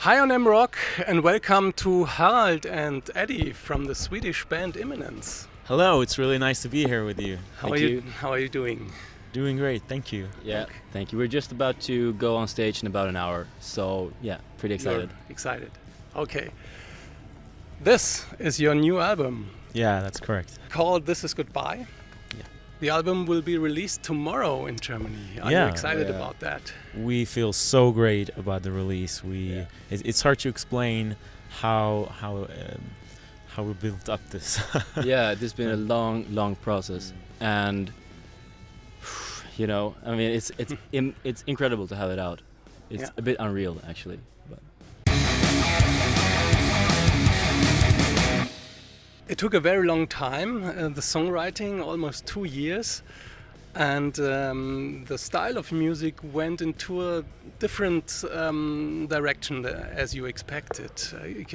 Hi on M-Rock and welcome to Harald and Eddie from the Swedish band Imminence. Hello, it's really nice to be here with you. How are you doing? Doing great, thank you. Yeah, okay. Thank you. We're just about to go on stage in about an hour, so yeah, pretty excited. You're excited. Okay. This is your new album. Yeah, that's correct. Called This Is Goodbye. Yeah. The album will be released tomorrow in Germany. Are you excited about that? We feel so great about the release. It's hard to explain how we built up this. Yeah, this has been a long process, and you know, I mean, it's incredible to have it out. It's a bit unreal, actually. But. It took a very long time, the songwriting, almost 2 years, and the style of music went into a different direction as you expected.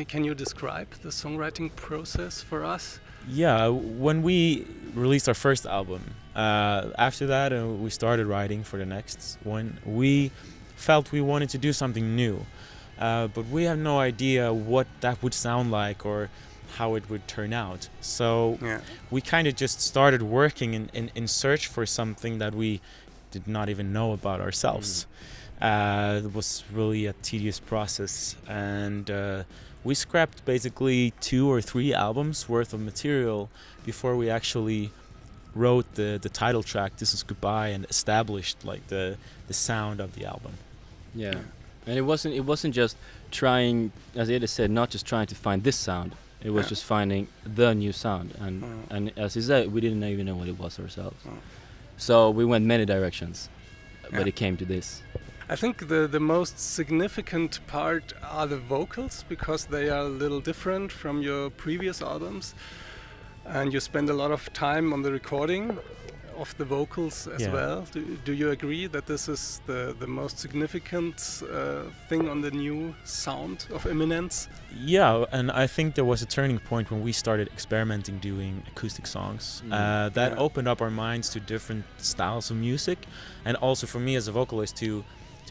Can you describe the songwriting process for us? Yeah, when we released our first album, after that we started writing for the next one. We felt we wanted to do something new, but we had no idea what that would sound like or how it would turn out. So we kind of just started working in search for something that we did not even know about ourselves. It was really a tedious process, and we scrapped basically 2 or 3 albums worth of material before we actually wrote the title track, This Is Goodbye, and established like the sound of the album. Yeah, and it wasn't just trying, as Eddie said, not just trying to find this sound. It was just finding the new sound, and as he said, we didn't even know what it was ourselves. So we went many directions, but it came to this. I think the most significant part are the vocals, because they are a little different from your previous albums, and you spend a lot of time on the recording of the vocals as well. Do you agree that this is the most significant thing on the new sound of Imminence? Yeah, and I think there was a turning point when we started experimenting doing acoustic songs. That opened up our minds to different styles of music, and also for me as a vocalist to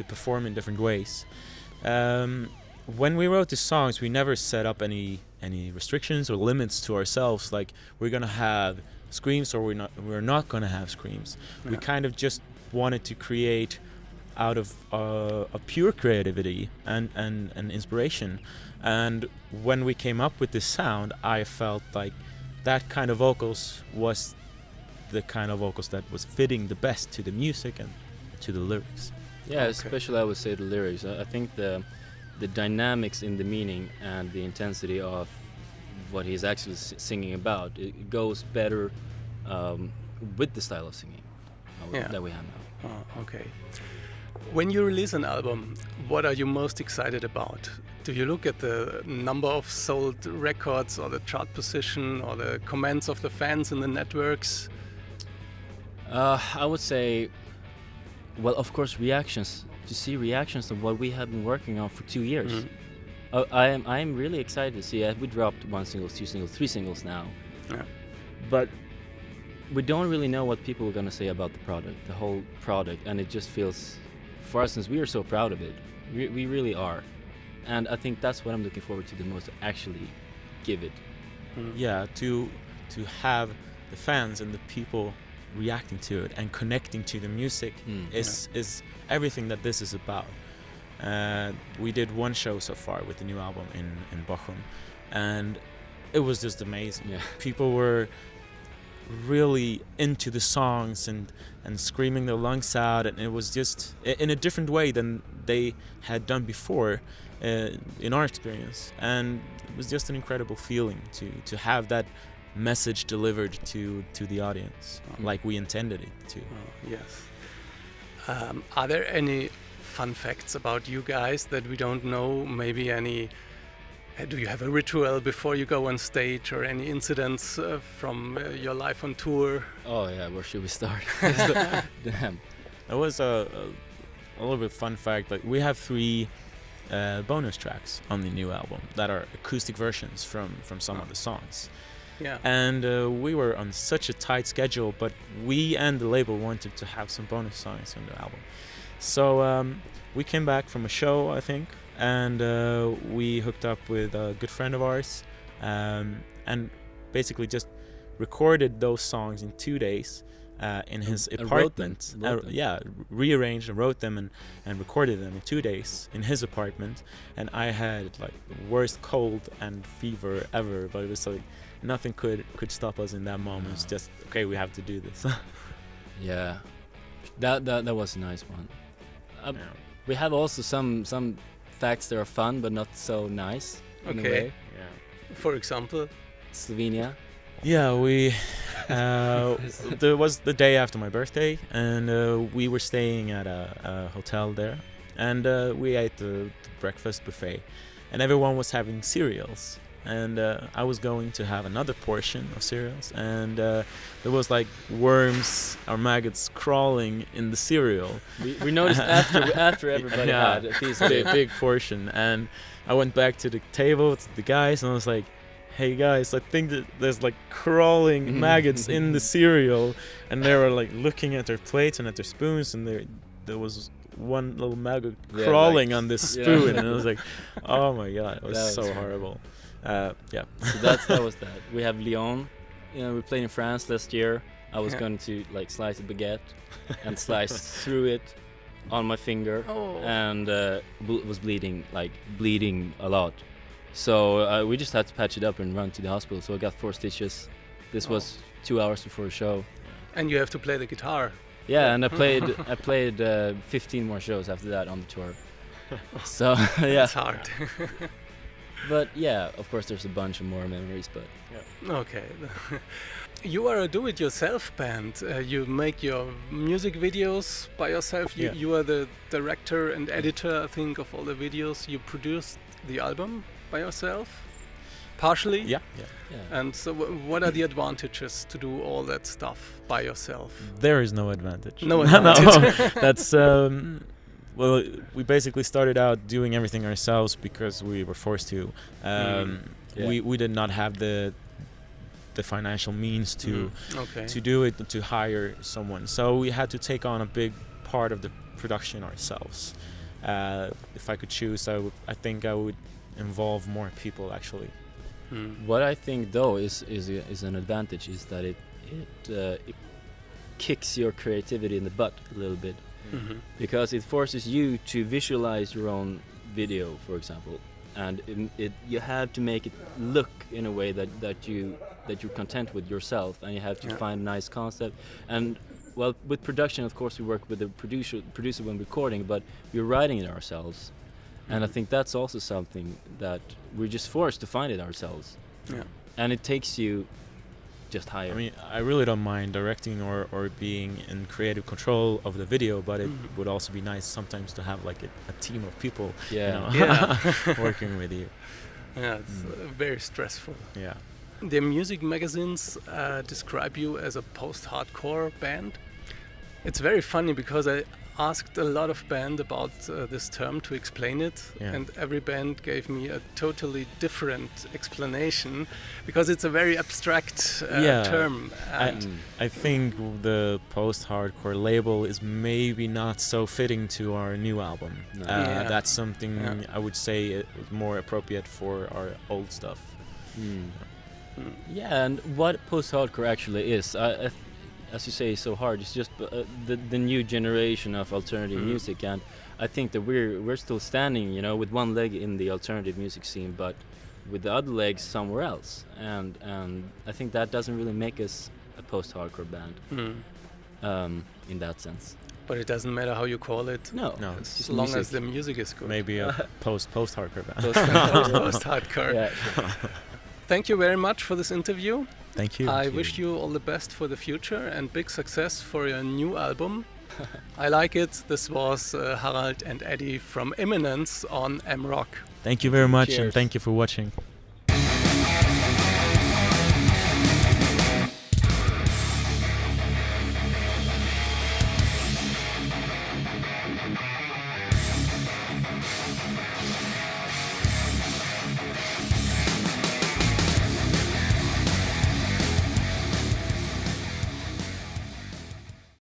perform in different ways. When we wrote the songs, we never set up any restrictions or limits to ourselves, like we're gonna have screams or we're not gonna have screams. We kind of just wanted to create out of a pure creativity and inspiration. And when we came up with this sound, I felt like that kind of vocals was the kind of vocals that was fitting the best to the music and to the lyrics. Yeah, especially I would say the lyrics. I think the dynamics in the meaning and the intensity of what he's actually singing about, it goes better with the style of singing that we have now. Oh, okay. When you release an album, what are you most excited about? Do you look at the number of sold records or the chart position or the comments of the fans in the networks? I would say, well, of course, reactions. To see reactions of what we have been working on for 2 years. I am really excited to see. We dropped 1 single, 2 singles, 3 singles now. Yeah. But we don't really know what people are going to say about the product, the whole product, and it just feels, for us, since we are so proud of it, we really are. And I think that's what I'm looking forward to the most, to actually give it. Yeah, to have the fans and the people reacting to it and connecting to the music is everything that this is about. We did 1 show so far with the new album in Bochum, and it was just amazing. People were really into the songs and screaming their lungs out, and it was just in a different way than they had done before in our experience, and it was just an incredible feeling to have that message delivered to the audience like we intended it to. Yes. Are there any fun facts about you guys that we don't know? Maybe any, do you have a ritual before you go on stage, or any incidents from your life on tour? Oh yeah, where should we start? Damn. That was a little bit fun fact, but we have 3 bonus tracks on the new album that are acoustic versions from some of the songs. Yeah. And we were on such a tight schedule, but we and the label wanted to have some bonus songs on the album. So we came back from a show, I think, and we hooked up with a good friend of ours, and basically just recorded those songs in 2 days in his apartment. Rearranged and wrote them and recorded them in 2 days in his apartment. And I had like the worst cold and fever ever, but it was like nothing could stop us in that moment. It's just, okay, we have to do this. Yeah, that was a nice one. We have also some facts that are fun but not so nice. In a way. Yeah. For example, Slovenia. Yeah, we. There was the day after my birthday, and we were staying at a hotel there, and we ate the breakfast buffet, and everyone was having cereals, and I was going to have another portion of cereals, and there was like worms or maggots crawling in the cereal. We noticed after everybody had a piece of it. Big portion, and I went back to the table to the guys, and I was like, hey guys, I think that there's like crawling maggots in the cereal, and they were like looking at their plates and at their spoons, and there was one little maggot crawling on this spoon, and I was like, oh my god, it was so horrible. So that was that. We have Lyon. We played in France last year. I was going to like slice a baguette and slice through it on my finger, and was bleeding a lot. So we just had to patch it up and run to the hospital. So I got 4 stitches. This was 2 hours before the show. And you have to play the guitar. Yeah, and I played 15 more shows after that on the tour. So yeah, it's hard. But yeah, of course there's a bunch of more memories. But okay. You are a do-it-yourself band. You make your music videos by yourself. You are the director and editor, I think, of all the videos. You produced the album by yourself, partially. Yeah. And so, what are the advantages to do all that stuff by yourself? There is no advantage. No advantage. No, that's well, we basically started out doing everything ourselves because we were forced to. We did not have the financial means to do it, to hire someone. So we had to take on a big part of the production ourselves. If I could choose, I think I would involve more people actually. What I think though is an advantage is that it kicks your creativity in the butt a little bit, because it forces you to visualize your own video, for example, and you have to make it look in a way that you're content with yourself, and you have to find a nice concept. And well, with production, of course, we work with the producer when recording, but we're writing it ourselves. And I think that's also something that we're just forced to find it ourselves. Yeah. And it takes you just higher. I mean, I really don't mind directing or being in creative control of the video, but it would also be nice sometimes to have like a team of people working with you. Yeah, it's very stressful. Yeah. The music magazines describe you as a post-hardcore band. It's very funny because I asked a lot of bands about this term to explain it, and every band gave me a totally different explanation because it's a very abstract term. I think the post-hardcore label is maybe not so fitting to our new album. That's something I would say it was more appropriate for our old stuff. Yeah, and what post-hardcore actually is, as you say, is so hard. It's just the new generation of alternative music, and I think that we're still standing, with one leg in the alternative music scene, but with the other legs somewhere else. And I think that doesn't really make us a post-hardcore band in that sense. But it doesn't matter how you call it. No, as long as the music is good. Maybe a post-hardcore band. Post-hardcore. Yeah, sure. Thank you very much for this interview. Thank you. I wish you all the best for the future and big success for your new album. I like it. This was Harald and Eddie from Imminence on M-Rock. Thank you very much. Cheers. And thank you for watching.